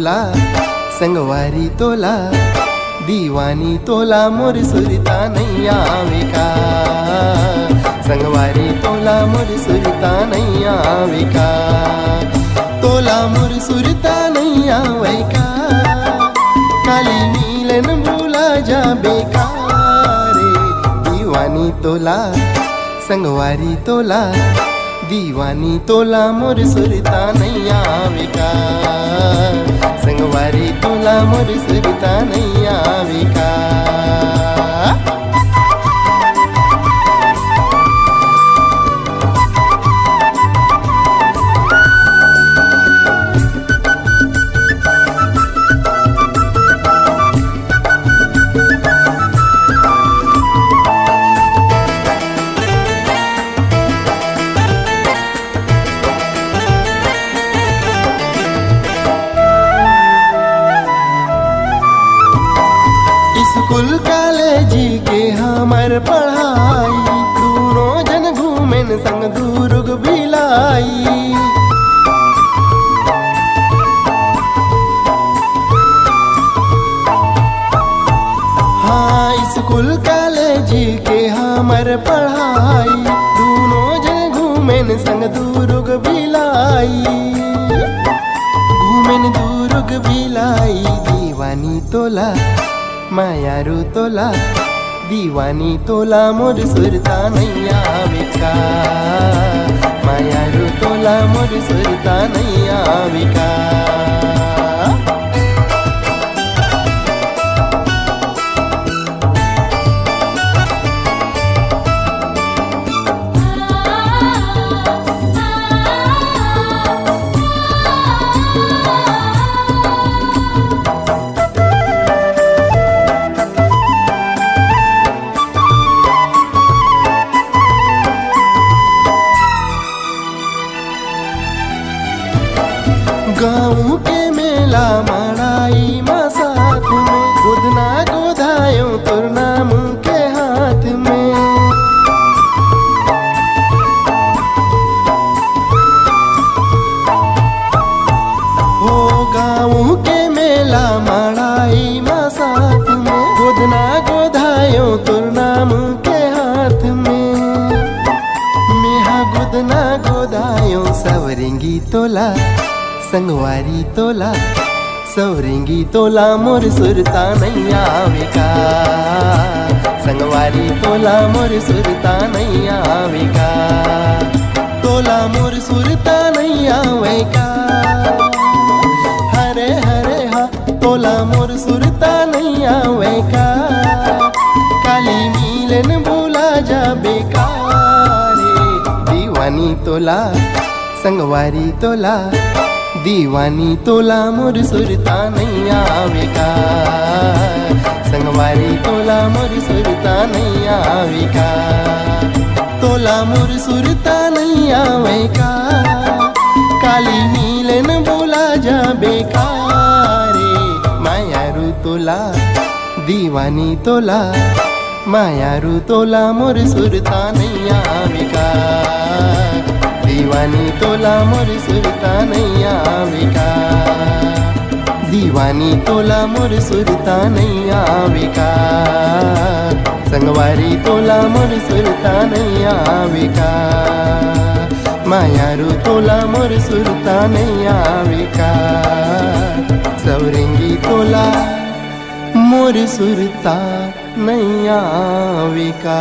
तोला संगवारी तोला दीवानी तोला मोर सुरता नहीं आवे का। संगवारी तोला मोर सुरता नहीं आवे का। तोला मोर सुरता नहीं आवे का। काली मिलन भूला जा बेकार। दीवानी तोला संगवारी तोला दीवानी तोला मोर सुरता नहीं आवे का। संगवारी तोला मोर सुरता नहीं आवे का। स्कूल कॉलेज के हमार पढ़ाई दोनों जन घूमेन संग दुर्ग भिलाई। हाँ स्कूल कॉलेज के हमार पढ़ाई दोनों जन घूमेन संग दुर्ग भिलाई। घूमेन दुर्ग भिलाई। दीवानी तोला मायारू तोला दीवानी तोला मोर सुरता नहीं आवे का। मायारू तोला मोर सुरता नहीं आवे का। गाँव के मेला मड़ाई माँ साथ में गोदना गोधायो तोर नाम के हाथ में। हो गाँव के मेला मड़ाई माँ साथ में गोदना गोधायो तोर नाम के हाथ में। मेहा गोदना गोधायो सवरेंगी तोला संगवारी तोला सवरेंगी तोला मोर सुरता नहीं आवे का। संगवारी तोला मोर सुरता नहीं आवे का। तोला मोर सुरता नहीं आवे का। हरे हरे हा तोला मोर सुरता नहीं आवे का। काली मिलन भूला जा बेकार। दीवानी तोला संगवारी तोला दीवानी तोला मोर सुरता नहीं आवे का। संगवारी तोला मोर सुरता नहीं आवे का। तोला मोर सुरता नहीं आवे का। काली मिलन भूला जा बेकार। मायारू तोला दीवानी तोला मायारू तोला मोर सुरता नहीं आवे का। दीवानी तोला मोर सुरता नहीं आवे का। दीवानी तोला मोर सुरता नहीं आवे का। संगवारी तोला मोर सुरता नहीं आवे का। मायारू तोला मोर सुरता नहीं आवे का। सवरेंगी तोला मोर सुरता नहीं आवे का।